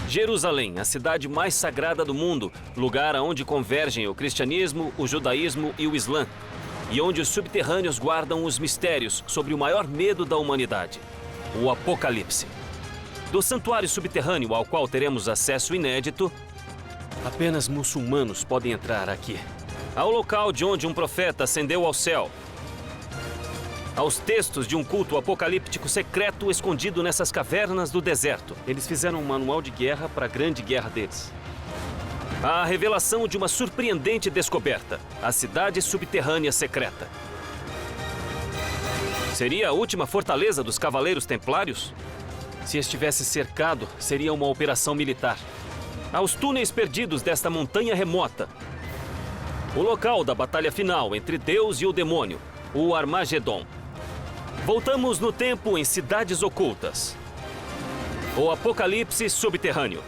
Jerusalém, a cidade mais sagrada do mundo, lugar onde convergem o cristianismo, o judaísmo e o islã, e onde os subterrâneos guardam os mistérios sobre o maior medo da humanidade, o Apocalipse. Do santuário subterrâneo ao qual teremos acesso inédito, apenas muçulmanos podem entrar aqui. Ao local de onde um profeta ascendeu ao céu, aos textos de um culto apocalíptico secreto escondido nessas cavernas do deserto. Eles fizeram um manual de guerra para a grande guerra deles. A revelação de uma surpreendente descoberta, a cidade subterrânea secreta. Seria a última fortaleza dos Cavaleiros Templários? Se estivesse cercado, seria uma operação militar. Aos túneis perdidos desta montanha remota, o local da batalha final entre Deus e o demônio, o Armagedon. Voltamos no tempo em cidades ocultas. O Apocalipse subterrâneo.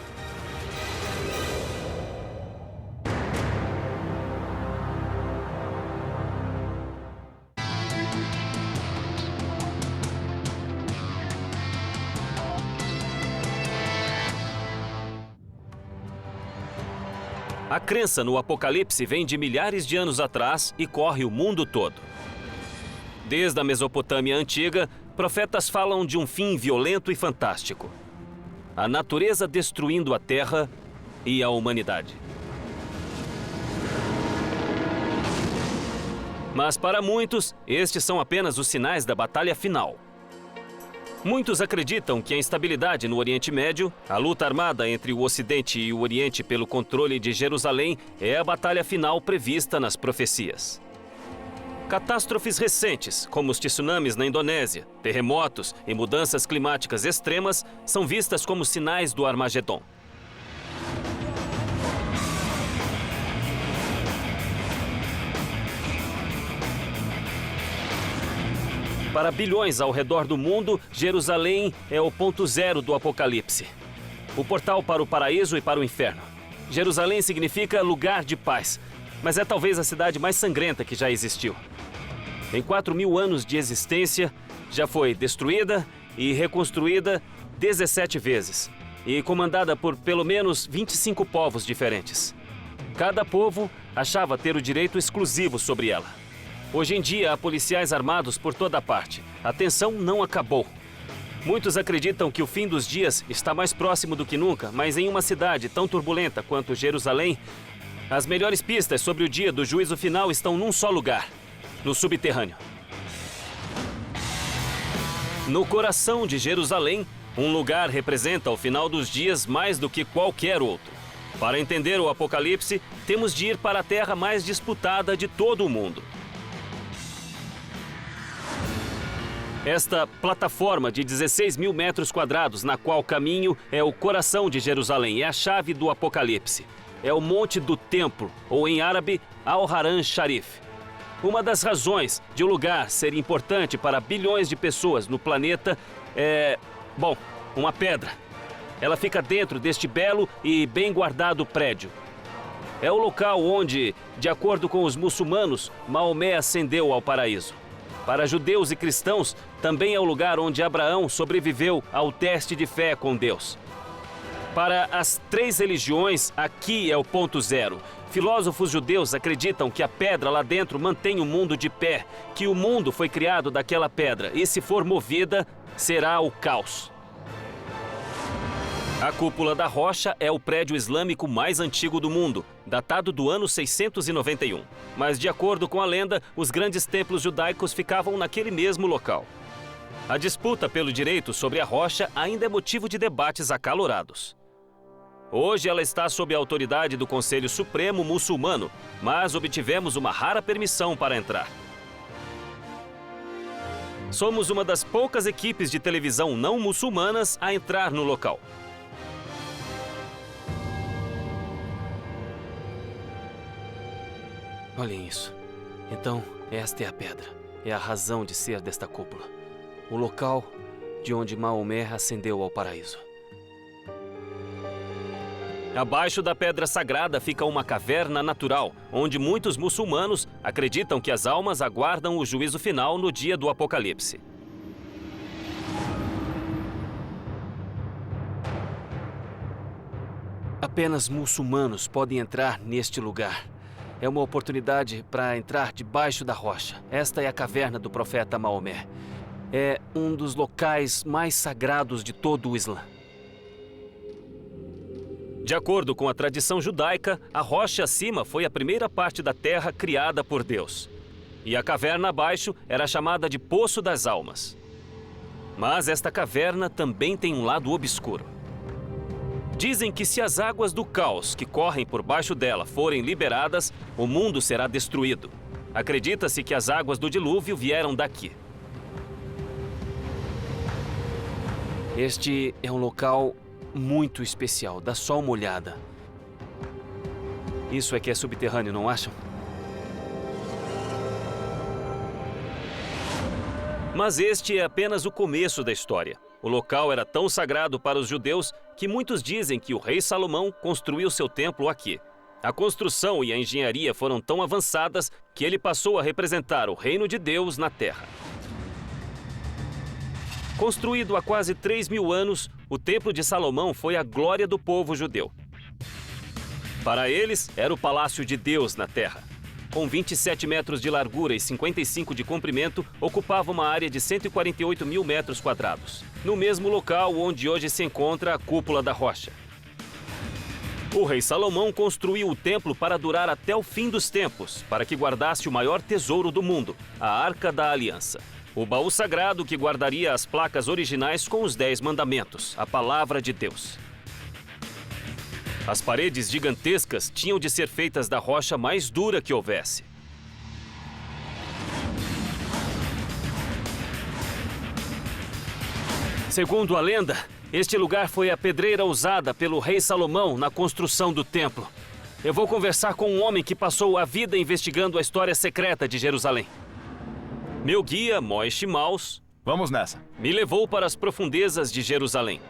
A crença no Apocalipse vem de milhares de anos atrás e corre o mundo todo. Desde a Mesopotâmia antiga, profetas falam de um fim violento e fantástico. A natureza destruindo a terra e a humanidade. Mas para muitos, estes são apenas os sinais da batalha final. Muitos acreditam que a instabilidade no Oriente Médio, a luta armada entre o Ocidente e o Oriente pelo controle de Jerusalém, é a batalha final prevista nas profecias. Catástrofes recentes, como os tsunamis na Indonésia, terremotos e mudanças climáticas extremas, são vistas como sinais do Armagedon. Para bilhões ao redor do mundo, Jerusalém é o ponto zero do Apocalipse. O portal para o paraíso e para o inferno. Jerusalém significa lugar de paz, mas é talvez a cidade mais sangrenta que já existiu. Em 4.000 anos de existência, já foi destruída e reconstruída 17 vezes e comandada por pelo menos 25 povos diferentes. Cada povo achava ter o direito exclusivo sobre ela. Hoje em dia, há policiais armados por toda parte. A tensão não acabou. Muitos acreditam que o fim dos dias está mais próximo do que nunca, mas em uma cidade tão turbulenta quanto Jerusalém, as melhores pistas sobre o dia do juízo final estão num só lugar: no subterrâneo. No coração de Jerusalém, um lugar representa o final dos dias mais do que qualquer outro. Para entender o Apocalipse, temos de ir para a terra mais disputada de todo o mundo. Esta plataforma de 16.000 metros quadrados, na qual caminho, é o coração de Jerusalém, é a chave do Apocalipse. É o Monte do Templo, ou em árabe, Al-Haram Sharif. Uma das razões de o lugar ser importante para bilhões de pessoas no planeta é, uma pedra. Ela fica dentro deste belo e bem guardado prédio. É o local onde, de acordo com os muçulmanos, Maomé ascendeu ao paraíso. Para judeus e cristãos, também é o lugar onde Abraão sobreviveu ao teste de fé com Deus. Para as três religiões, aqui é o ponto zero. Filósofos judeus acreditam que a pedra lá dentro mantém o mundo de pé, que o mundo foi criado daquela pedra e, se for movida, será o caos. A Cúpula da Rocha é o prédio islâmico mais antigo do mundo, datado do ano 691. Mas, de acordo com a lenda, os grandes templos judaicos ficavam naquele mesmo local. A disputa pelo direito sobre a rocha ainda é motivo de debates acalorados. Hoje ela está sob a autoridade do Conselho Supremo Muçulmano, mas obtivemos uma rara permissão para entrar. Somos uma das poucas equipes de televisão não muçulmanas a entrar no local. Olhem isso. Então, esta é a pedra. É a razão de ser desta cúpula. O local de onde Maomé ascendeu ao paraíso. Abaixo da pedra sagrada fica uma caverna natural, onde muitos muçulmanos acreditam que as almas aguardam o juízo final no dia do Apocalipse. Apenas muçulmanos podem entrar neste lugar. É uma oportunidade para entrar debaixo da rocha. Esta é a caverna do profeta Maomé. É um dos locais mais sagrados de todo o Islã. De acordo com a tradição judaica, a rocha acima foi a primeira parte da terra criada por Deus. E a caverna abaixo era chamada de Poço das Almas. Mas esta caverna também tem um lado obscuro. Dizem que se as águas do caos que correm por baixo dela forem liberadas, o mundo será destruído. Acredita-se que as águas do dilúvio vieram daqui. Este é um local muito especial. Dá só uma olhada. Isso é que é subterrâneo, não acham? Mas este é apenas o começo da história. O local era tão sagrado para os judeus que muitos dizem que o rei Salomão construiu seu templo aqui. A construção e a engenharia foram tão avançadas que ele passou a representar o reino de Deus na terra. Construído há quase 3.000 anos, o Templo de Salomão foi a glória do povo judeu. Para eles, era o palácio de Deus na terra. Com 27 metros de largura e 55 de comprimento, ocupava uma área de 148 mil metros quadrados, no mesmo local onde hoje se encontra a Cúpula da Rocha. O rei Salomão construiu o templo para durar até o fim dos tempos, para que guardasse o maior tesouro do mundo, a Arca da Aliança. O baú sagrado que guardaria as placas originais com os 10 mandamentos, a palavra de Deus. As paredes gigantescas tinham de ser feitas da rocha mais dura que houvesse. Segundo a lenda, este lugar foi a pedreira usada pelo rei Salomão na construção do templo. Eu vou conversar com um homem que passou a vida investigando a história secreta de Jerusalém. Meu guia, Moishe Maus, vamos nessa. Me levou para as profundezas de Jerusalém.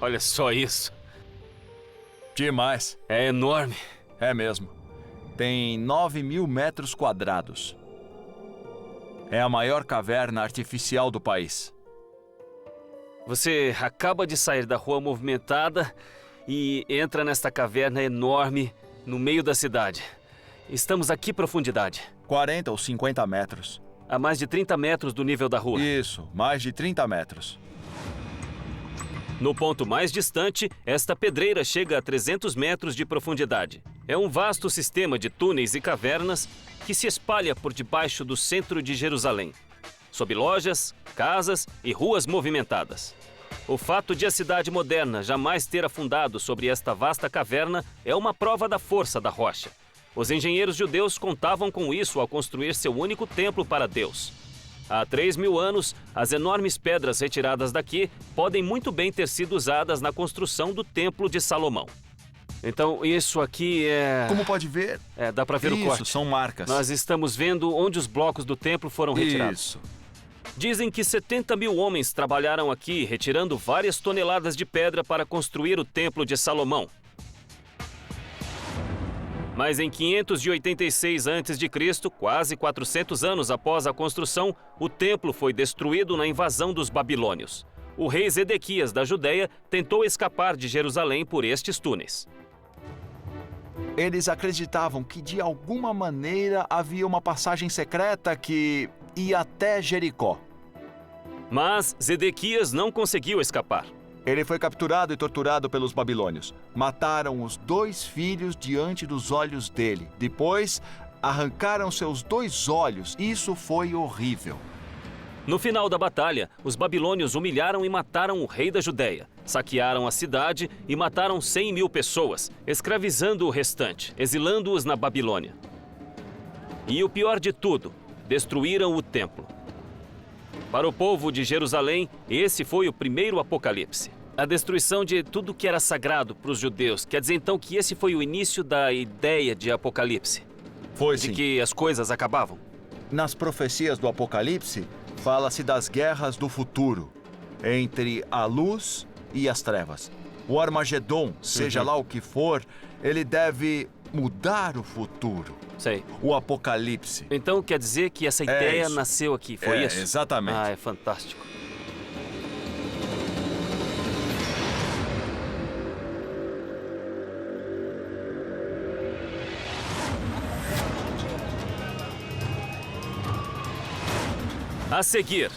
Olha só isso. Demais. É enorme. É mesmo. Tem 9.000 metros quadrados. É a maior caverna artificial do país. Você acaba de sair da rua movimentada e entra nesta caverna enorme no meio da cidade. Estamos a que profundidade? 40 ou 50 metros. A mais de 30 metros do nível da rua. Isso, mais de 30 metros. No ponto mais distante, esta pedreira chega a 300 metros de profundidade. É um vasto sistema de túneis e cavernas que se espalha por debaixo do centro de Jerusalém, sob lojas, casas e ruas movimentadas. O fato de a cidade moderna jamais ter afundado sobre esta vasta caverna é uma prova da força da rocha. Os engenheiros judeus contavam com isso ao construir seu único templo para Deus. Há 3.000 anos, as enormes pedras retiradas daqui podem muito bem ter sido usadas na construção do Templo de Salomão. Então, isso aqui é... Como pode ver? Dá para ver o corte. Isso, são marcas. Nós estamos vendo onde os blocos do templo foram retirados. Isso. Dizem que 70.000 homens trabalharam aqui, retirando várias toneladas de pedra para construir o Templo de Salomão. Mas em 586 a.C., quase 400 anos após a construção, o templo foi destruído na invasão dos babilônios. O rei Zedequias da Judéia tentou escapar de Jerusalém por estes túneis. Eles acreditavam que de alguma maneira havia uma passagem secreta que ia até Jericó. Mas Zedequias não conseguiu escapar. Ele foi capturado e torturado pelos babilônios. Mataram os 2 filhos diante dos olhos dele. Depois, arrancaram seus 2 olhos. Isso foi horrível. No final da batalha, os babilônios humilharam e mataram o rei da Judéia. Saquearam a cidade e mataram 100.000 pessoas, escravizando o restante, exilando-os na Babilônia. E o pior de tudo, destruíram o templo. Para o povo de Jerusalém, esse foi o primeiro apocalipse. A destruição de tudo que era sagrado para os judeus. Quer dizer então que esse foi o início da ideia de apocalipse? Foi de sim. que as coisas acabavam? Nas profecias do Apocalipse, fala-se das guerras do futuro. entre a luz e as trevas. O Armagedon, seja lá o que for, ele deve mudar o futuro. Sei. O Apocalipse. Então quer dizer que essa ideia isso. nasceu aqui, foi isso? Exatamente. Ah, é fantástico. A seguir,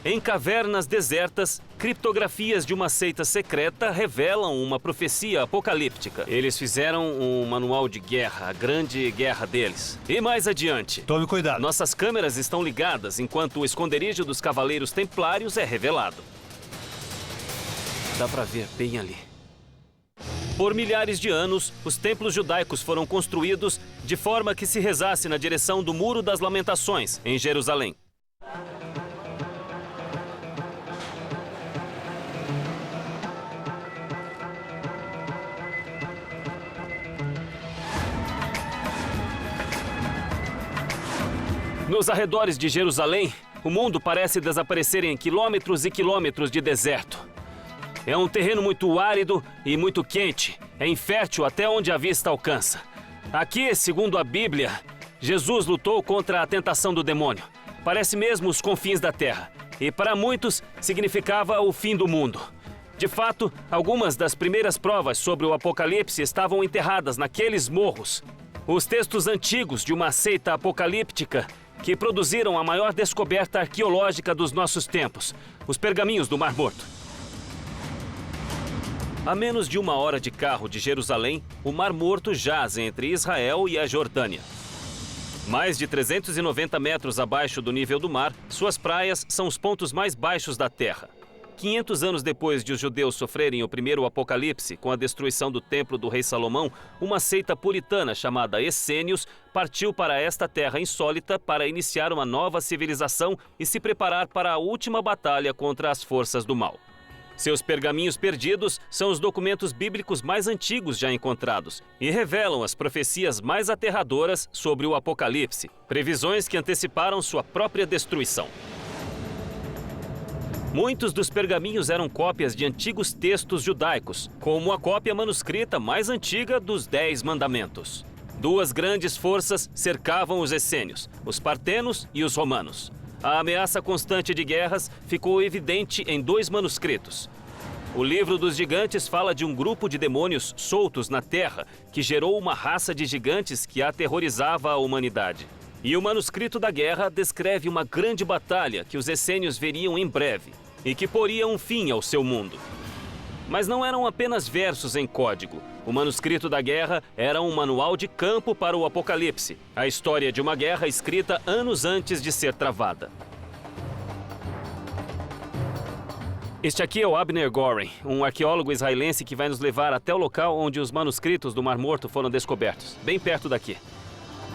em cavernas desertas, criptografias de uma seita secreta revelam uma profecia apocalíptica. Eles fizeram um manual de guerra, a grande guerra deles. E mais adiante, Tome cuidado. nossas câmeras estão ligadas enquanto o esconderijo dos Cavaleiros Templários é revelado. Dá pra ver bem ali. Por milhares de anos, os templos judaicos foram construídos de forma que se rezasse na direção do Muro das Lamentações, em Jerusalém. Nos arredores de Jerusalém, o mundo parece desaparecer em quilômetros e quilômetros de deserto. É um terreno muito árido e muito quente. É infértil até onde a vista alcança. Aqui, segundo a Bíblia, Jesus lutou contra a tentação do demônio. Parece mesmo os confins da terra. E para muitos, significava o fim do mundo. De fato, algumas das primeiras provas sobre o Apocalipse estavam enterradas naqueles morros. Os textos antigos de uma seita apocalíptica que produziram a maior descoberta arqueológica dos nossos tempos, os pergaminhos do Mar Morto. A menos de 1 hora de carro de Jerusalém, o Mar Morto jaz entre Israel e a Jordânia. Mais de 390 metros abaixo do nível do mar, suas praias são os pontos mais baixos da Terra. 500 anos depois de os judeus sofrerem o primeiro apocalipse com a destruição do templo do rei Salomão, uma seita puritana chamada Essênios partiu para esta terra insólita para iniciar uma nova civilização e se preparar para a última batalha contra as forças do mal. Seus pergaminhos perdidos são os documentos bíblicos mais antigos já encontrados e revelam as profecias mais aterradoras sobre o Apocalipse, previsões que anteciparam sua própria destruição. Muitos dos pergaminhos eram cópias de antigos textos judaicos, como a cópia manuscrita mais antiga dos 10 Mandamentos. 2 grandes forças cercavam os essênios, os partenos e os romanos. A ameaça constante de guerras ficou evidente em 2 manuscritos. O Livro dos Gigantes fala de um grupo de demônios soltos na Terra que gerou uma raça de gigantes que aterrorizava a humanidade. E o manuscrito da guerra descreve uma grande batalha que os essênios veriam em breve e que poria um fim ao seu mundo. Mas não eram apenas versos em código. O manuscrito da guerra era um manual de campo para o Apocalipse, a história de uma guerra escrita anos antes de ser travada. Este aqui é o Abner Goren, um arqueólogo israelense que vai nos levar até o local onde os manuscritos do Mar Morto foram descobertos, bem perto daqui.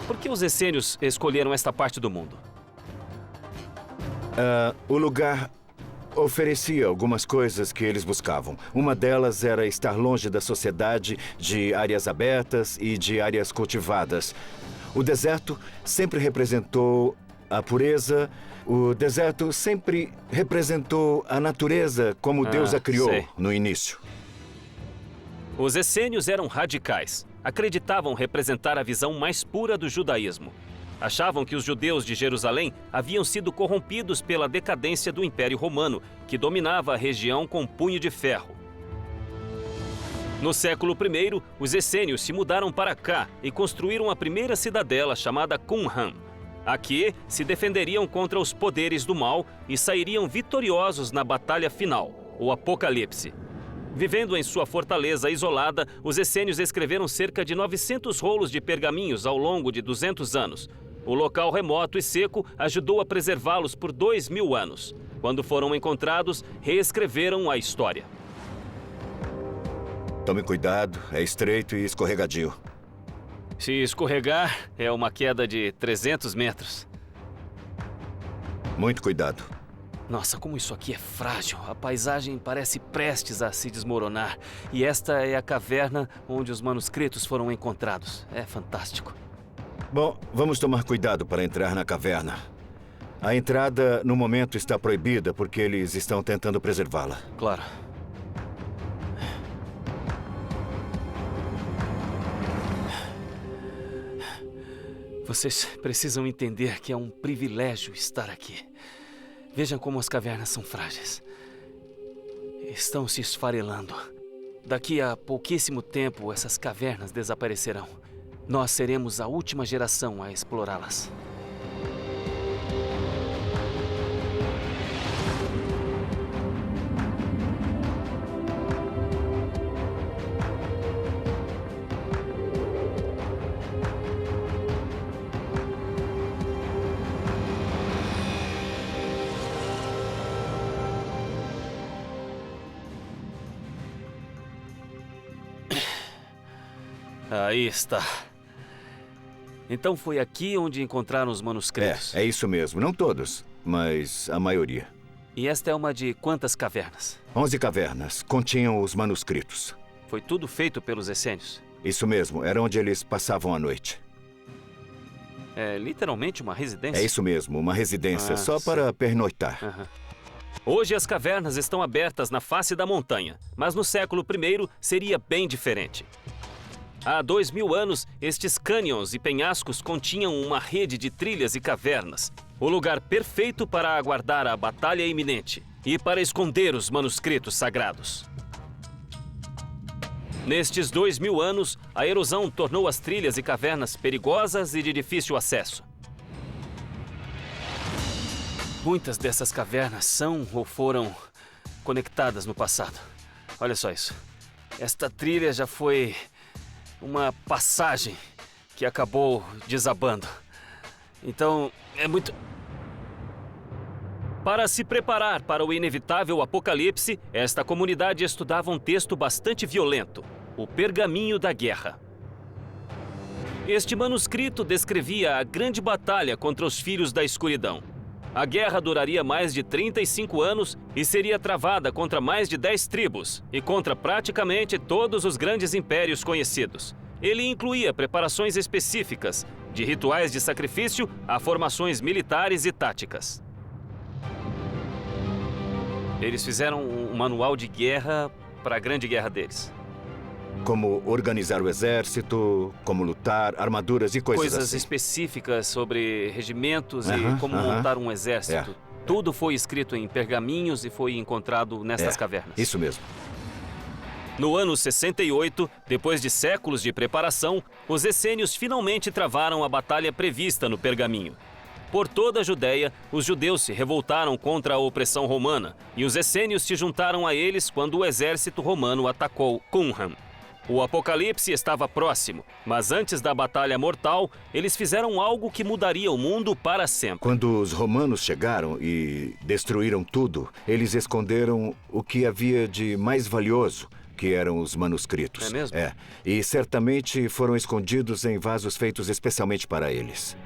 Por que os essênios escolheram esta parte do mundo? O lugar oferecia algumas coisas que eles buscavam. Uma delas era estar longe da sociedade, de áreas abertas e de áreas cultivadas. O deserto sempre representou a pureza. O deserto sempre representou a natureza como Deus a criou no início. Os essênios eram radicais. Acreditavam representar a visão mais pura do judaísmo. Achavam que os judeus de Jerusalém haviam sido corrompidos pela decadência do Império Romano, que dominava a região com punho de ferro. No século I, os essênios se mudaram para cá e construíram a primeira cidadela chamada Qumran. Aqui se defenderiam contra os poderes do mal e sairiam vitoriosos na batalha final, o Apocalipse. Vivendo em sua fortaleza isolada, os essênios escreveram cerca de 900 rolos de pergaminhos ao longo de 200 anos. O local remoto e seco ajudou a preservá-los por 2000 anos. Quando foram encontrados, reescreveram a história. Tome cuidado, é estreito e escorregadio. Se escorregar, é uma queda de 300 metros. Muito cuidado. Nossa, como isso aqui é frágil. A paisagem parece prestes a se desmoronar. E esta é a caverna onde os manuscritos foram encontrados. É fantástico. Bom, vamos tomar cuidado para entrar na caverna. A entrada, no momento, está proibida porque eles estão tentando preservá-la. Claro. Vocês precisam entender que é um privilégio estar aqui. Vejam como as cavernas são frágeis. Estão se esfarelando. Daqui a pouquíssimo tempo, essas cavernas desaparecerão. Nós seremos a última geração a explorá-las. Aí está. Então foi aqui onde encontraram os manuscritos? É isso mesmo. Não todos, mas a maioria. E esta é uma de quantas cavernas? 11 cavernas continham os manuscritos. Foi tudo feito pelos essênios? Isso mesmo. Era onde eles passavam a noite. É literalmente uma residência? É isso mesmo. Uma residência só para pernoitar. Hoje as cavernas estão abertas na face da montanha, mas no século I seria bem diferente. Há 2000 anos, estes cânions e penhascos continham uma rede de trilhas e cavernas. O lugar perfeito para aguardar a batalha iminente e para esconder os manuscritos sagrados. Nestes 2000 anos, a erosão tornou as trilhas e cavernas perigosas e de difícil acesso. Muitas dessas cavernas são ou foram conectadas no passado. Olha só isso. Esta trilha já foi uma passagem que acabou desabando. Então, é muito... Para se preparar para o inevitável apocalipse, esta comunidade estudava um texto bastante violento, o Pergaminho da Guerra. Este manuscrito descrevia a grande batalha contra os Filhos da Escuridão. A guerra duraria mais de 35 anos e seria travada contra mais de 10 tribos e contra praticamente todos os grandes impérios conhecidos. Ele incluía preparações específicas, de rituais de sacrifício a formações militares e táticas. Eles fizeram um manual de guerra para a grande guerra deles. Como organizar o exército, como lutar, armaduras e coisas assim. Coisas específicas sobre regimentos e como montar um exército. Tudo foi escrito em pergaminhos e foi encontrado nestas cavernas. Isso mesmo. No ano 68, depois de séculos de preparação, os essênios finalmente travaram a batalha prevista no pergaminho. Por toda a Judéia, os judeus se revoltaram contra a opressão romana e os essênios se juntaram a eles quando o exército romano atacou Qumran. O apocalipse estava próximo, mas antes da batalha mortal, eles fizeram algo que mudaria o mundo para sempre. Quando os romanos chegaram e destruíram tudo, eles esconderam o que havia de mais valioso, que eram os manuscritos. É mesmo? E certamente foram escondidos em vasos feitos especialmente para eles.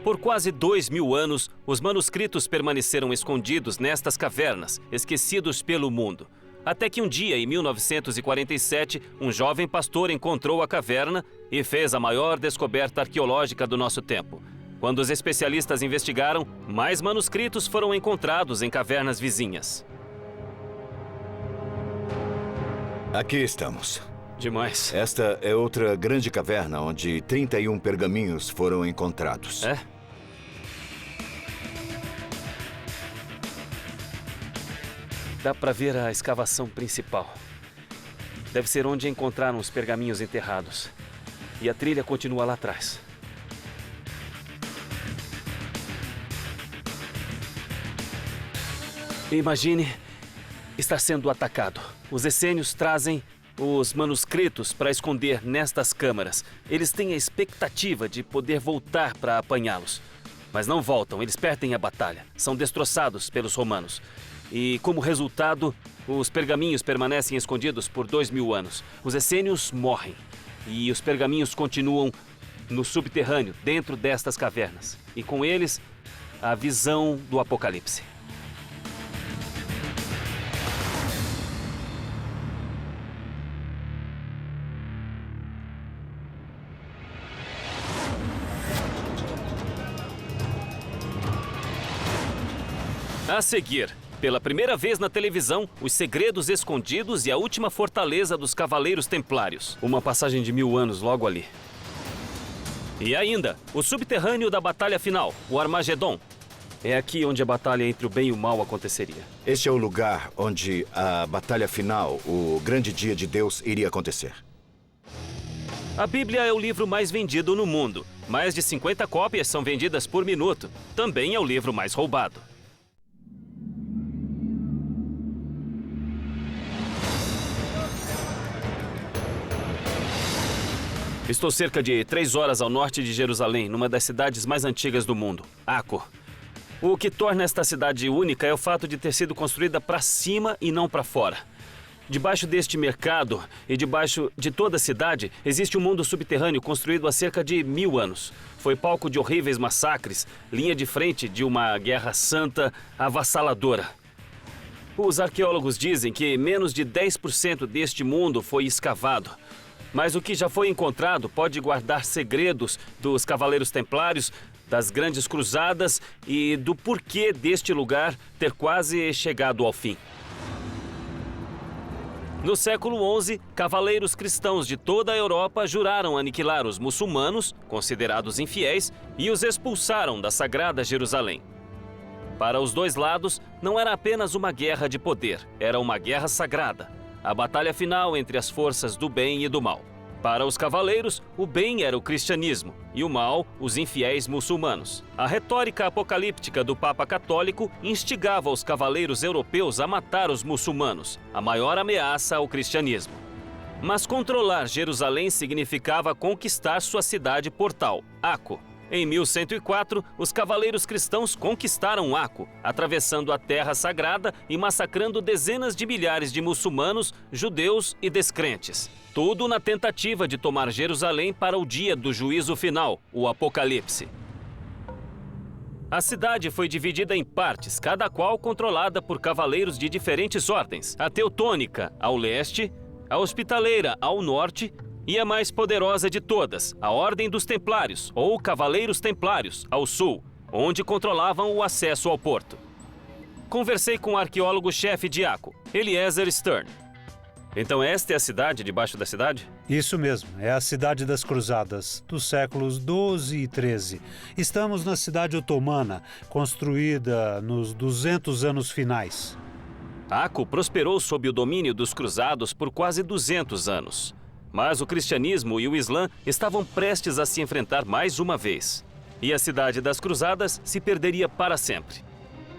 Por quase 2000 anos, os manuscritos permaneceram escondidos nestas cavernas, esquecidos pelo mundo. Até que um dia, em 1947, um jovem pastor encontrou a caverna e fez a maior descoberta arqueológica do nosso tempo. Quando os especialistas investigaram, mais manuscritos foram encontrados em cavernas vizinhas. Aqui estamos. Demais. Esta é outra grande caverna onde 31 pergaminhos foram encontrados. É? Dá para ver a escavação principal. Deve ser onde encontraram os pergaminhos enterrados. E a trilha continua lá atrás. Imagine estar sendo atacado. Os essênios trazem os manuscritos para esconder nestas câmaras. Eles têm a expectativa de poder voltar para apanhá-los. Mas não voltam, eles perdem a batalha. São destroçados pelos romanos. E, como resultado, os pergaminhos permanecem escondidos por 2000 anos. Os essênios morrem. E os pergaminhos continuam no subterrâneo, dentro destas cavernas. E com eles, a visão do apocalipse. A seguir, pela primeira vez na televisão, os segredos escondidos e a última fortaleza dos Cavaleiros Templários. Uma passagem de 1000 anos logo ali. E ainda, o subterrâneo da batalha final, o Armagedon. É aqui onde a batalha entre o bem e o mal aconteceria. Este é o lugar onde a batalha final, o grande dia de Deus, iria acontecer. A Bíblia é o livro mais vendido no mundo. Mais de 50 cópias são vendidas por minuto. Também é o livro mais roubado. Estou cerca de 3 horas ao norte de Jerusalém, numa das cidades mais antigas do mundo, Acco. O que torna esta cidade única é o fato de ter sido construída para cima e não para fora. Debaixo deste mercado e debaixo de toda a cidade, existe um mundo subterrâneo construído há cerca de 1000 anos. Foi palco de horríveis massacres, linha de frente de uma guerra santa avassaladora. Os arqueólogos dizem que menos de 10% deste mundo foi escavado. Mas o que já foi encontrado pode guardar segredos dos Cavaleiros Templários, das Grandes Cruzadas e do porquê deste lugar ter quase chegado ao fim. No século XI, cavaleiros cristãos de toda a Europa juraram aniquilar os muçulmanos, considerados infiéis, e os expulsaram da Sagrada Jerusalém. Para os dois lados, não era apenas uma guerra de poder, era uma guerra sagrada. A batalha final entre as forças do bem e do mal. Para os cavaleiros, o bem era o cristianismo e o mal, os infiéis muçulmanos. A retórica apocalíptica do Papa Católico instigava os cavaleiros europeus a matar os muçulmanos, a maior ameaça ao cristianismo. Mas controlar Jerusalém significava conquistar sua cidade portal, Acco. Em 1104, os cavaleiros cristãos conquistaram Acco, atravessando a terra sagrada e massacrando dezenas de milhares de muçulmanos, judeus e descrentes. Tudo na tentativa de tomar Jerusalém para o dia do juízo final, o Apocalipse. A cidade foi dividida em partes, cada qual controlada por cavaleiros de diferentes ordens. A Teutônica, ao leste, a Hospitaleira, ao norte, e a mais poderosa de todas, a Ordem dos Templários, ou Cavaleiros Templários, ao sul, onde controlavam o acesso ao porto. Conversei com o arqueólogo-chefe de Acco, Eliezer Stern. Então esta é a cidade debaixo da cidade? Isso mesmo, é a cidade das Cruzadas, dos séculos XII e XIII. Estamos na cidade otomana, construída nos 200 anos finais. Acco prosperou sob o domínio dos cruzados por quase 200 anos. Mas o cristianismo e o Islã estavam prestes a se enfrentar mais uma vez. E a cidade das Cruzadas se perderia para sempre.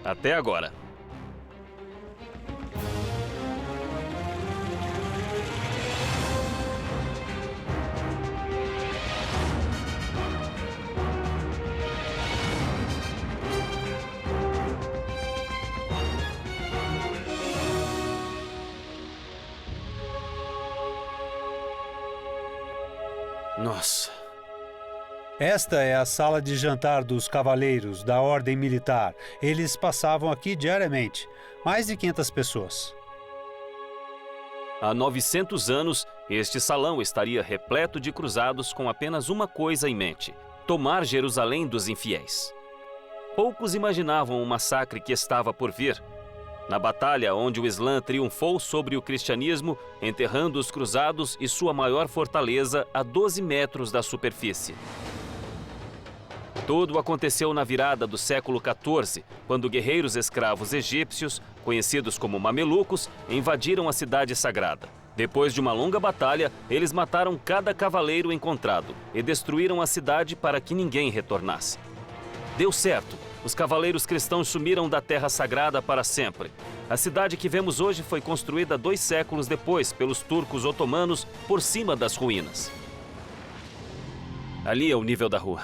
Até agora. Nossa. Esta é a sala de jantar dos cavaleiros da Ordem Militar. Eles passavam aqui diariamente. Mais de 500 pessoas. Há 900 anos, este salão estaria repleto de cruzados com apenas uma coisa em mente: tomar Jerusalém dos infiéis. Poucos imaginavam o massacre que estava por vir. Na batalha onde o Islã triunfou sobre o cristianismo, enterrando os cruzados e sua maior fortaleza a 12 metros da superfície. Tudo aconteceu na virada do século XIV, quando guerreiros escravos egípcios, conhecidos como mamelucos, invadiram a cidade sagrada. Depois de uma longa batalha, eles mataram cada cavaleiro encontrado e destruíram a cidade para que ninguém retornasse. Deu certo. Os cavaleiros cristãos sumiram da terra sagrada para sempre. A cidade que vemos hoje foi construída 2 séculos depois pelos turcos otomanos por cima das ruínas. Ali é o nível da rua.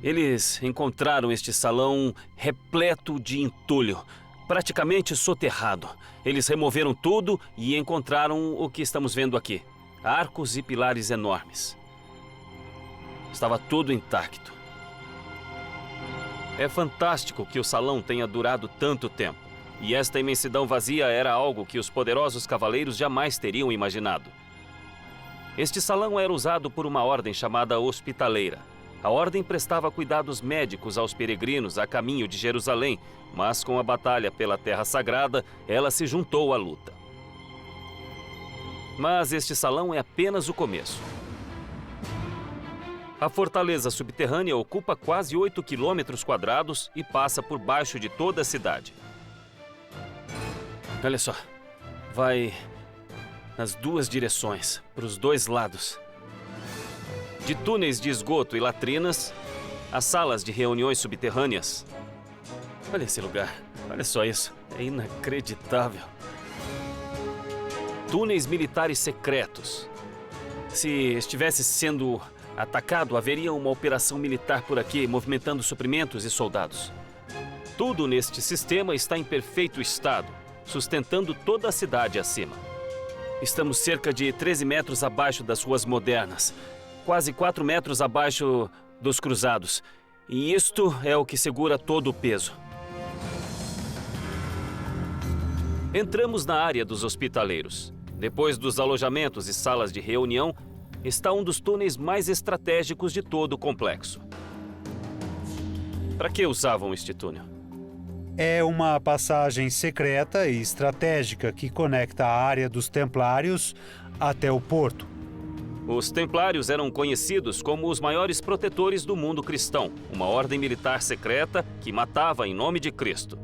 Eles encontraram este salão repleto de entulho, praticamente soterrado. Eles removeram tudo e encontraram o que estamos vendo aqui: arcos e pilares enormes. Estava tudo intacto. É fantástico que o salão tenha durado tanto tempo. E esta imensidão vazia era algo que os poderosos cavaleiros jamais teriam imaginado. Este salão era usado por uma ordem chamada Hospitaleira. A ordem prestava cuidados médicos aos peregrinos a caminho de Jerusalém, mas com a batalha pela Terra Sagrada, ela se juntou à luta. Mas este salão é apenas o começo. A fortaleza subterrânea ocupa quase 8 quilômetros quadrados e passa por baixo de toda a cidade. Olha só, vai nas duas direções, para os dois lados. De túneis de esgoto e latrinas, as salas de reuniões subterrâneas. Olha esse lugar, olha só isso, é inacreditável. Túneis militares secretos. Se estivesse sendo atacado, haveria uma operação militar por aqui, movimentando suprimentos e soldados. Tudo neste sistema está em perfeito estado, sustentando toda a cidade acima. Estamos cerca de 13 metros abaixo das ruas modernas, quase 4 metros abaixo dos cruzados. E isto é o que segura todo o peso. Entramos na área dos hospitaleiros. Depois dos alojamentos e salas de reunião, está um dos túneis mais estratégicos de todo o complexo. Para que usavam este túnel? É uma passagem secreta e estratégica que conecta a área dos Templários até o porto. Os Templários eram conhecidos como os maiores protetores do mundo cristão, uma ordem militar secreta que matava em nome de Cristo.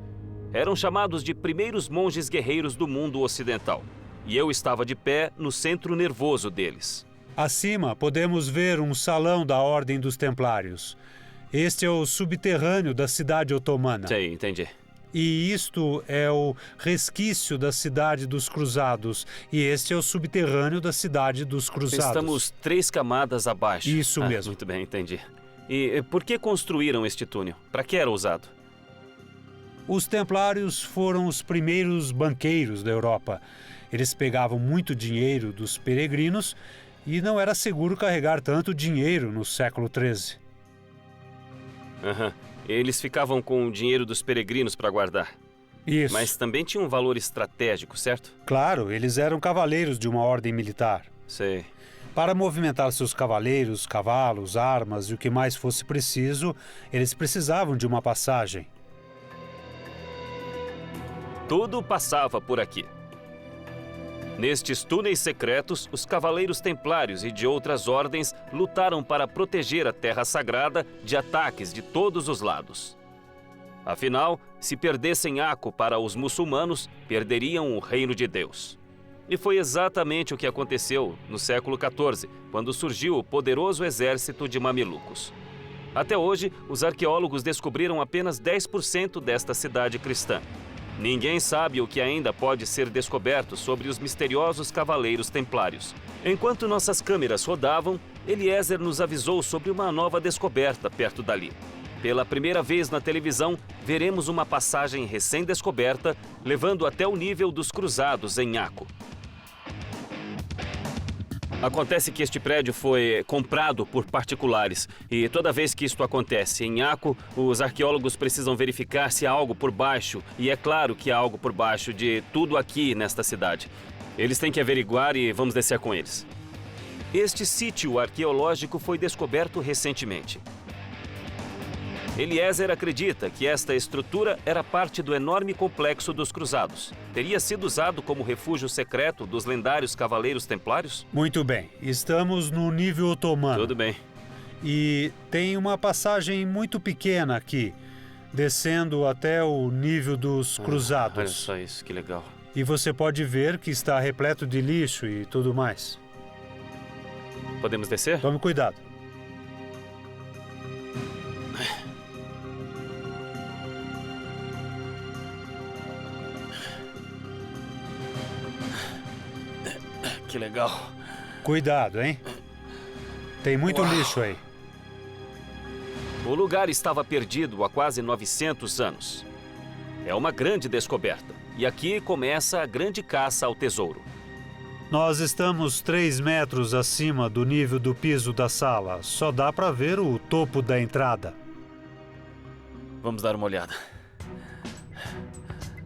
Eram chamados de primeiros monges guerreiros do mundo ocidental. E eu estava de pé no centro nervoso deles. Acima podemos ver um salão da Ordem dos Templários. Este é o subterrâneo da cidade otomana. Sim, entendi. E isto é o resquício da cidade dos Cruzados. E este é o subterrâneo da cidade dos Cruzados. Estamos 3 camadas abaixo. Isso mesmo. Muito bem, entendi. E por que construíram este túnel? Para que era usado? Os Templários foram os primeiros banqueiros da Europa. Eles pegavam muito dinheiro dos peregrinos e não era seguro carregar tanto dinheiro no século XIII. Eles ficavam com o dinheiro dos peregrinos para guardar. Isso. Mas também tinha um valor estratégico, certo? Claro, eles eram cavaleiros de uma ordem militar. Sei. Para movimentar seus cavaleiros, cavalos, armas e o que mais fosse preciso, eles precisavam de uma passagem. Tudo passava por aqui. Nestes túneis secretos, os cavaleiros templários e de outras ordens lutaram para proteger a Terra Sagrada de ataques de todos os lados. Afinal, se perdessem Akko para os muçulmanos, perderiam o reino de Deus. E foi exatamente o que aconteceu no século XIV, quando surgiu o poderoso exército de mamelucos. Até hoje, os arqueólogos descobriram apenas 10% desta cidade cristã. Ninguém sabe o que ainda pode ser descoberto sobre os misteriosos cavaleiros templários. Enquanto nossas câmeras rodavam, Eliezer nos avisou sobre uma nova descoberta perto dali. Pela primeira vez na televisão, veremos uma passagem recém-descoberta, levando até o nível dos cruzados em Akko. Acontece que este prédio foi comprado por particulares e toda vez que isto acontece em Akko, os arqueólogos precisam verificar se há algo por baixo, e é claro que há algo por baixo de tudo aqui nesta cidade. Eles têm que averiguar e vamos descer com eles. Este sítio arqueológico foi descoberto recentemente. Eliezer acredita que esta estrutura era parte do enorme complexo dos Cruzados. Teria sido usado como refúgio secreto dos lendários Cavaleiros Templários? Muito bem, estamos no nível otomano. Tudo bem. E tem uma passagem muito pequena aqui, descendo até o nível dos Cruzados. Olha só isso, que legal. E você pode ver que está repleto de lixo e tudo mais. Podemos descer? Tome cuidado. Que legal. Cuidado, hein? Tem muito lixo aí. O lugar estava perdido há quase 900 anos. É uma grande descoberta. E aqui começa a grande caça ao tesouro. Nós estamos 3 metros acima do nível do piso da sala. Só dá para ver o topo da entrada. Vamos dar uma olhada.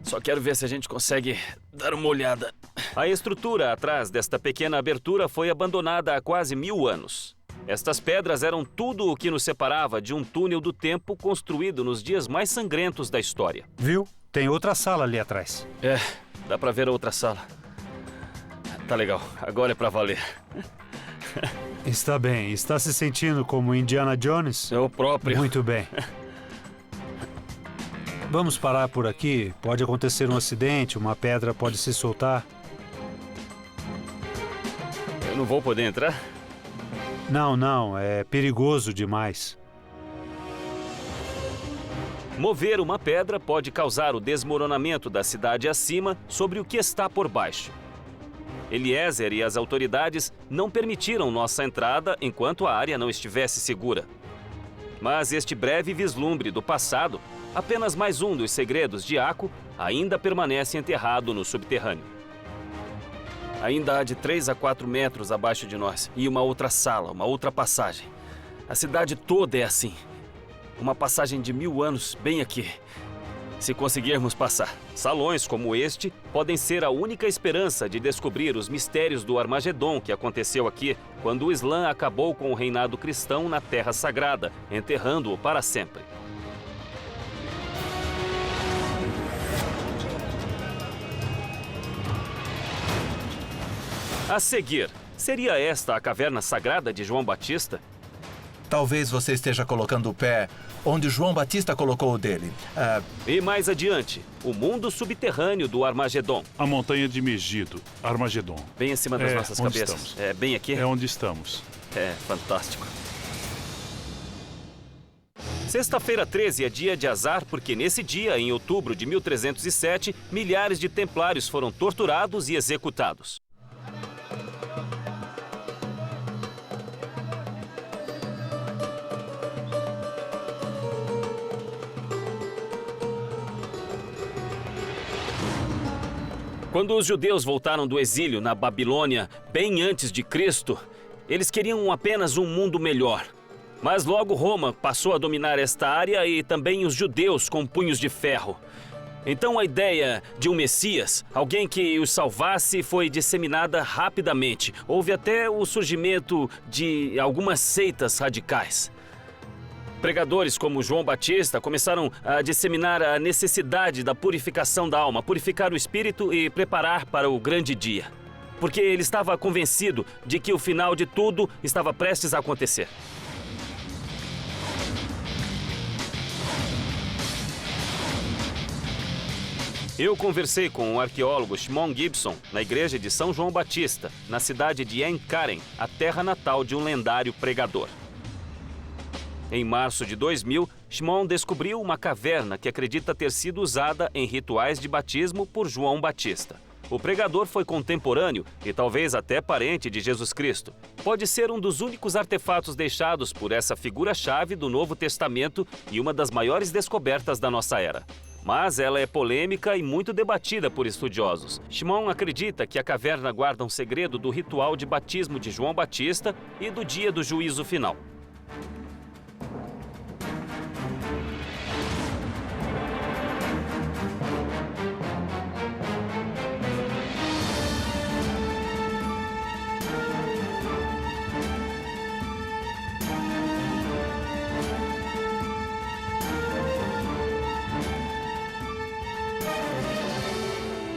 Só quero ver se a gente consegue dar uma olhada. A estrutura atrás desta pequena abertura foi abandonada há quase 1000 anos. Estas pedras eram tudo o que nos separava de um túnel do tempo construído nos dias mais sangrentos da história. Viu? Tem outra sala ali atrás. É, dá pra ver a outra sala. Tá legal, agora é pra valer. Está bem. Está se sentindo como Indiana Jones? É o próprio. Muito bem. Vamos parar por aqui. Pode acontecer um acidente, uma pedra pode se soltar. Eu não vou poder entrar? Não, é perigoso demais. Mover uma pedra pode causar o desmoronamento da cidade acima sobre o que está por baixo. Eliezer e as autoridades não permitiram nossa entrada enquanto a área não estivesse segura. Mas este breve vislumbre do passado, apenas mais um dos segredos de Akko, ainda permanece enterrado no subterrâneo. Ainda há de 3 a 4 metros abaixo de nós e uma outra sala, uma outra passagem. A cidade toda é assim. Uma passagem de 1000 anos bem aqui. Se conseguirmos passar, salões como este podem ser a única esperança de descobrir os mistérios do Armagedon que aconteceu aqui quando o Islã acabou com o reinado cristão na Terra Sagrada, enterrando-o para sempre. A seguir, seria esta a caverna sagrada de João Batista? Talvez você esteja colocando o pé onde João Batista colocou o dele. E mais adiante, o mundo subterrâneo do Armagedon. A montanha de Megido, Armagedon. Bem acima das nossas onde cabeças. estamos. É bem aqui? É onde estamos. É fantástico. Sexta-feira 13 é dia de azar porque nesse dia, em outubro de 1307, milhares de templários foram torturados e executados. Quando os judeus voltaram do exílio na Babilônia, bem antes de Cristo, eles queriam apenas um mundo melhor. Mas logo Roma passou a dominar esta área e também os judeus com punhos de ferro. Então a ideia de um Messias, alguém que os salvasse, foi disseminada rapidamente. Houve até o surgimento de algumas seitas radicais. Pregadores como João Batista começaram a disseminar a necessidade da purificação da alma, purificar o espírito e preparar para o grande dia. Porque ele estava convencido de que o final de tudo estava prestes a acontecer. Eu conversei com o arqueólogo Shimon Gibson na igreja de São João Batista, na cidade de En Karen, a terra natal de um lendário pregador. Em março de 2000, Shimon descobriu uma caverna que acredita ter sido usada em rituais de batismo por João Batista. O pregador foi contemporâneo e talvez até parente de Jesus Cristo. Pode ser um dos únicos artefatos deixados por essa figura-chave do Novo Testamento e uma das maiores descobertas da nossa era. Mas ela é polêmica e muito debatida por estudiosos. Shimon acredita que a caverna guarda um segredo do ritual de batismo de João Batista e do dia do juízo final.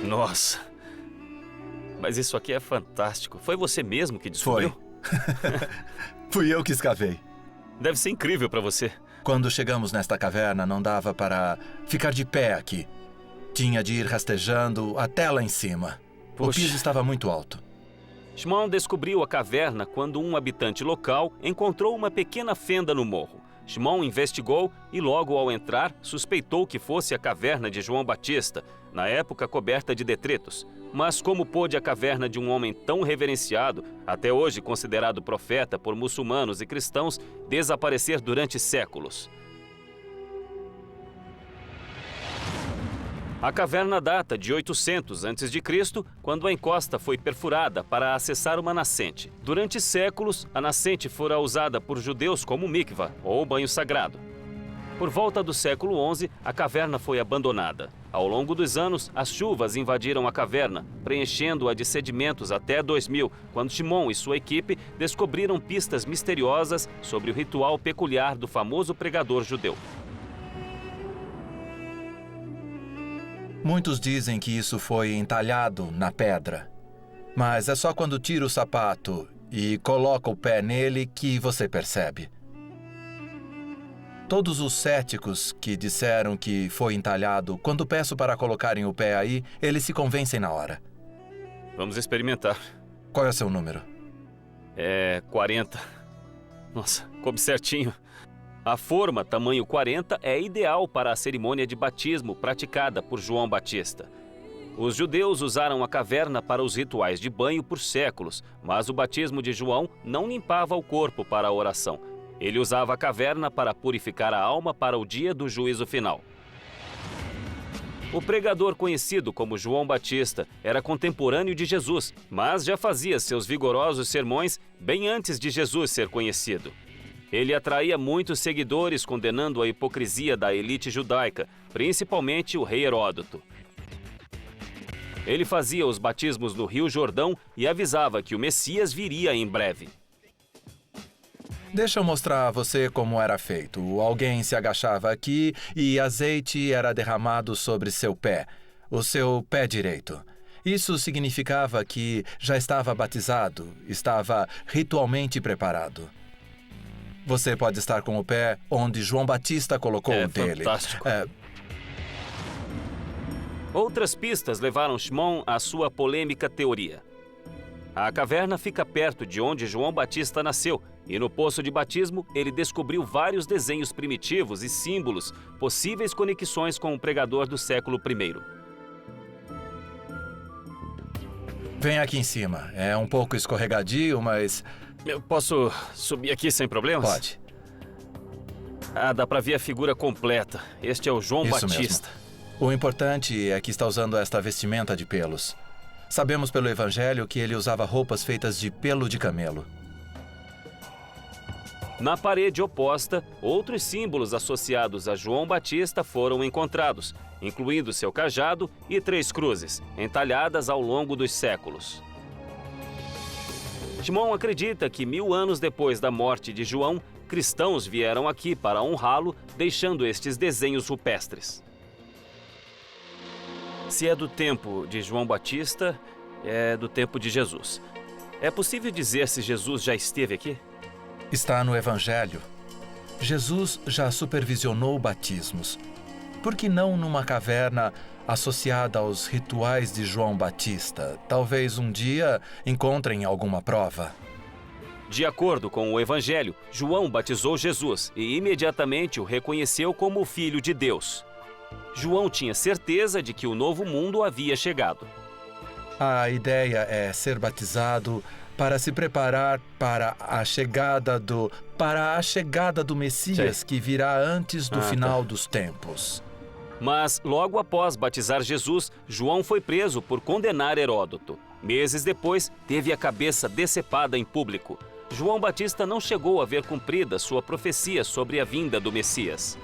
Nossa, mas isso aqui é fantástico. Foi você mesmo que descobriu? Foi. Fui eu que escavei. Deve ser incrível para você. Quando chegamos nesta caverna, não dava para ficar de pé aqui. Tinha de ir rastejando até lá em cima. Poxa. O piso estava muito alto. Shimon descobriu a caverna quando um habitante local encontrou uma pequena fenda no morro. Shimon investigou e logo ao entrar suspeitou que fosse a caverna de João Batista, na época coberta de detritos. Mas como pôde a caverna de um homem tão reverenciado, até hoje considerado profeta por muçulmanos e cristãos, desaparecer durante séculos? A caverna data de 800 a.C., quando a encosta foi perfurada para acessar uma nascente. Durante séculos, a nascente fora usada por judeus como mikvah, ou banho sagrado. Por volta do século XI, a caverna foi abandonada. Ao longo dos anos, as chuvas invadiram a caverna, preenchendo-a de sedimentos até 2000, quando Shimon e sua equipe descobriram pistas misteriosas sobre o ritual peculiar do famoso pregador judeu. Muitos dizem que isso foi entalhado na pedra. Mas é só quando tira o sapato e coloca o pé nele que você percebe. Todos os céticos que disseram que foi entalhado, quando peço para colocarem o pé aí, eles se convencem na hora. Vamos experimentar. Qual é o seu número? É 40. Nossa, coube certinho. A forma tamanho 40 é ideal para a cerimônia de batismo praticada por João Batista. Os judeus usaram a caverna para os rituais de banho por séculos, mas o batismo de João não limpava o corpo para a oração. Ele usava a caverna para purificar a alma para o dia do juízo final. O pregador conhecido como João Batista era contemporâneo de Jesus, mas já fazia seus vigorosos sermões bem antes de Jesus ser conhecido. Ele atraía muitos seguidores, condenando a hipocrisia da elite judaica, principalmente o rei Heródoto. Ele fazia os batismos no Rio Jordão e avisava que o Messias viria em breve. Deixa eu mostrar a você como era feito. Alguém se agachava aqui e azeite era derramado sobre seu pé, o seu pé direito. Isso significava que já estava batizado, estava ritualmente preparado. Você pode estar com o pé onde João Batista colocou o dele. Fantástico. Outras pistas levaram Shimon à sua polêmica teoria. A caverna fica perto de onde João Batista nasceu, e no poço de batismo ele descobriu vários desenhos primitivos e símbolos, possíveis conexões com o pregador do século I. Vem aqui em cima. É um pouco escorregadio, mas... Eu posso subir aqui sem problemas? Pode. Dá pra ver a figura completa. Este é o João Isso Batista. mesmo. O importante é que está usando esta vestimenta de pelos. Sabemos pelo Evangelho que ele usava roupas feitas de pelo de camelo. Na parede oposta, outros símbolos associados a João Batista foram encontrados, incluindo seu cajado e 3 cruzes, entalhadas ao longo dos séculos. Shimon acredita que 1000 anos depois da morte de João, cristãos vieram aqui para honrá-lo, deixando estes desenhos rupestres. Se é do tempo de João Batista, é do tempo de Jesus. É possível dizer se Jesus já esteve aqui? Está no Evangelho. Jesus já supervisionou batismos. Por que não numa caverna associada aos rituais de João Batista? Talvez um dia encontrem alguma prova. De acordo com o Evangelho, João batizou Jesus e imediatamente o reconheceu como o Filho de Deus. João tinha certeza de que o novo mundo havia chegado. A ideia é ser batizado para se preparar para a chegada do Messias que virá antes do final dos tempos. Mas, logo após batizar Jesus, João foi preso por condenar Heródoto. Meses depois, teve a cabeça decepada em público. João Batista não chegou a ver cumprida sua profecia sobre a vinda do Messias.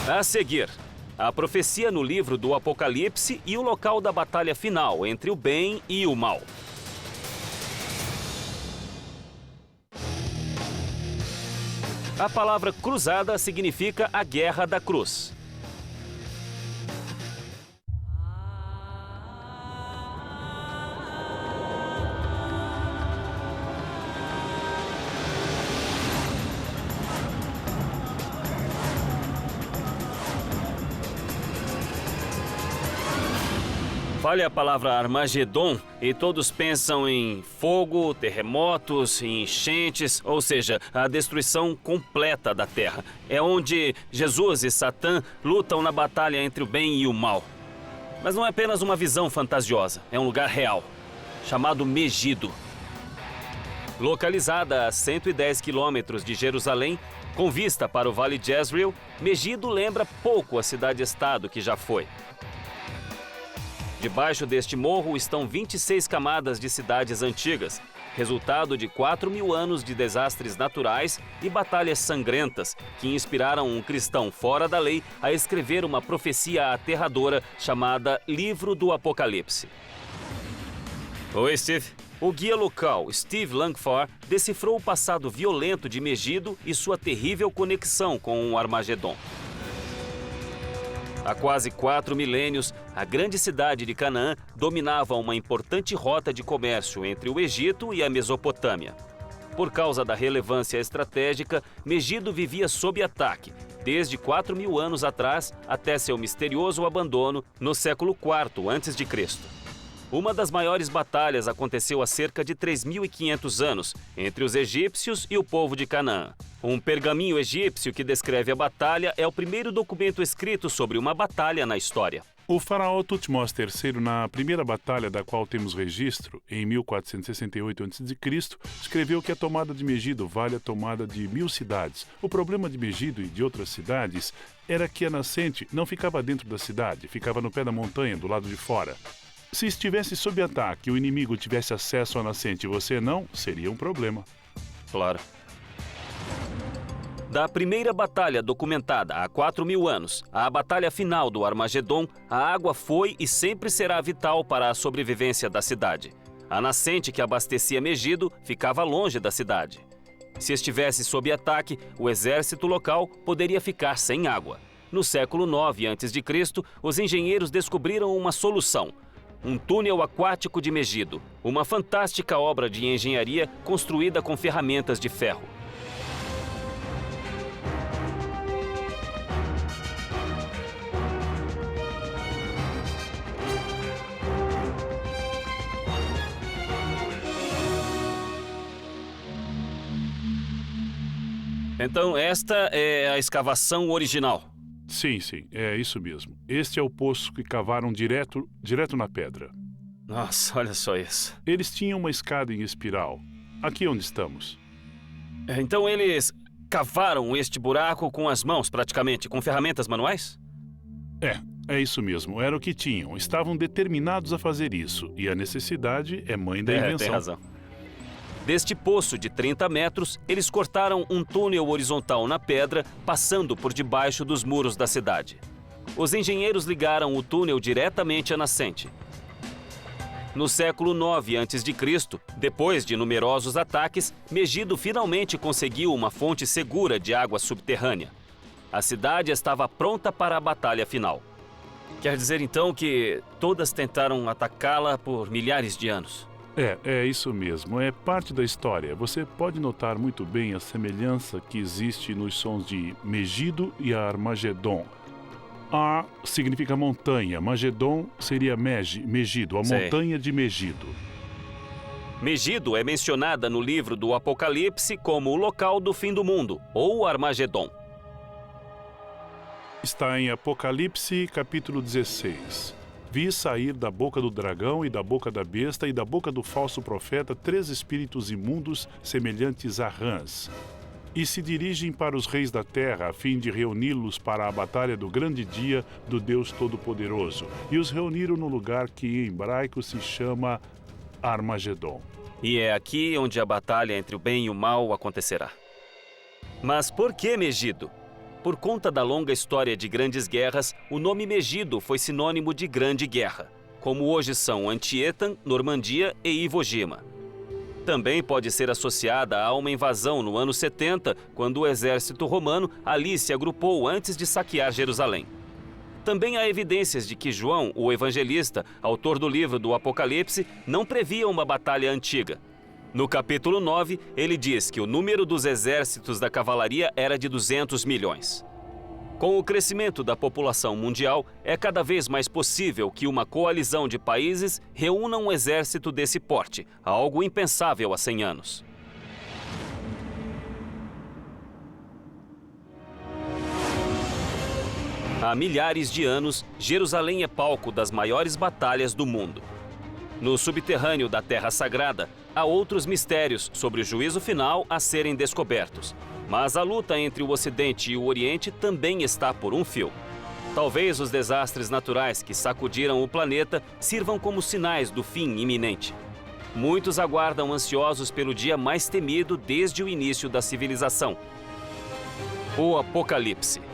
A seguir, a profecia no livro do Apocalipse e o local da batalha final entre o bem e o mal. A palavra cruzada significa a guerra da cruz. Fale a palavra Armagedon e todos pensam em fogo, terremotos, enchentes, ou seja, a destruição completa da Terra. É onde Jesus e Satã lutam na batalha entre o bem e o mal. Mas não é apenas uma visão fantasiosa, é um lugar real, chamado Megido. Localizada a 110 quilômetros de Jerusalém, com vista para o Vale de Jezreel, Megido lembra pouco a cidade-estado que já foi. Debaixo deste morro estão 26 camadas de cidades antigas. resultado de 4.000 anos de desastres naturais e batalhas sangrentas que inspiraram um cristão fora da lei a escrever uma profecia aterradora chamada Livro do Apocalipse. Oi, Steve. O guia local, Steve Langford, decifrou o passado violento de Megido e sua terrível conexão com o Armagedon. Há quase 4 milênios, a grande cidade de Canaã dominava uma importante rota de comércio entre o Egito e a Mesopotâmia. Por causa da relevância estratégica, Megido vivia sob ataque, desde 4.000 anos atrás até seu misterioso abandono no século IV a.C. Uma das maiores batalhas aconteceu há cerca de 3.500 anos entre os egípcios e o povo de Canaã. Um pergaminho egípcio que descreve a batalha é o primeiro documento escrito sobre uma batalha na história. O faraó Tutmós III, na primeira batalha da qual temos registro, em 1468 a.C., escreveu que a tomada de Megido vale a tomada de 1.000 cidades. O problema de Megido e de outras cidades era que a nascente não ficava dentro da cidade, ficava no pé da montanha, do lado de fora. Se estivesse sob ataque e o inimigo tivesse acesso à nascente e você não, seria um problema. Claro. Da primeira batalha documentada há 4.000 anos à batalha final do Armagedon, a água foi e sempre será vital para a sobrevivência da cidade. A nascente que abastecia Megido ficava longe da cidade. Se estivesse sob ataque, o exército local poderia ficar sem água. No século IX a.C., os engenheiros descobriram uma solução: um túnel aquático de Megido, uma fantástica obra de engenharia construída com ferramentas de ferro. Então, esta é a escavação original. Sim, é isso mesmo. Este é o poço que cavaram direto na pedra. Nossa, olha só isso. Eles tinham uma escada em espiral. Aqui onde estamos. Então eles cavaram este buraco com as mãos, praticamente, com ferramentas manuais? É isso mesmo. Era o que tinham. Estavam determinados a fazer isso. E a necessidade é mãe da invenção. Tem razão. Deste poço de 30 metros, eles cortaram um túnel horizontal na pedra, passando por debaixo dos muros da cidade. Os engenheiros ligaram o túnel diretamente à nascente. No século IX a.C., depois de numerosos ataques, Megido finalmente conseguiu uma fonte segura de água subterrânea. A cidade estava pronta para a batalha final. Quer dizer, então, que todas tentaram atacá-la por milhares de anos? É isso mesmo. É parte da história. Você pode notar muito bem a semelhança que existe nos sons de Megido e Armagedon. Ar significa montanha, Magedon seria Megido, a montanha de Megido. Megido é mencionada no livro do Apocalipse como o local do fim do mundo, ou Armagedon. Está em Apocalipse, capítulo 16. Vi sair da boca do dragão e da boca da besta e da boca do falso profeta 3 espíritos imundos semelhantes a rãs. E se dirigem para os reis da terra a fim de reuni-los para a batalha do grande dia do Deus Todo-Poderoso. E os reuniram no lugar que em hebraico se chama Armagedon. E é aqui onde a batalha entre o bem e o mal acontecerá. Mas por que Megido? Por conta da longa história de grandes guerras, o nome Megido foi sinônimo de grande guerra, como hoje são Antietam, Normandia e Iwo Jima. Também pode ser associada a uma invasão no ano 70, quando o exército romano ali se agrupou antes de saquear Jerusalém. Também há evidências de que João, o evangelista, autor do livro do Apocalipse, não previa uma batalha antiga. No capítulo 9, ele diz que o número dos exércitos da cavalaria era de 200 milhões. Com o crescimento da população mundial, é cada vez mais possível que uma coalizão de países reúna um exército desse porte, algo impensável há 100 anos. Há milhares de anos, Jerusalém é palco das maiores batalhas do mundo. No subterrâneo da Terra Sagrada, há outros mistérios sobre o juízo final a serem descobertos. Mas a luta entre o Ocidente e o Oriente também está por um fio. Talvez os desastres naturais que sacudiram o planeta sirvam como sinais do fim iminente. muitos aguardam ansiosos pelo dia mais temido desde o início da civilização: o Apocalipse.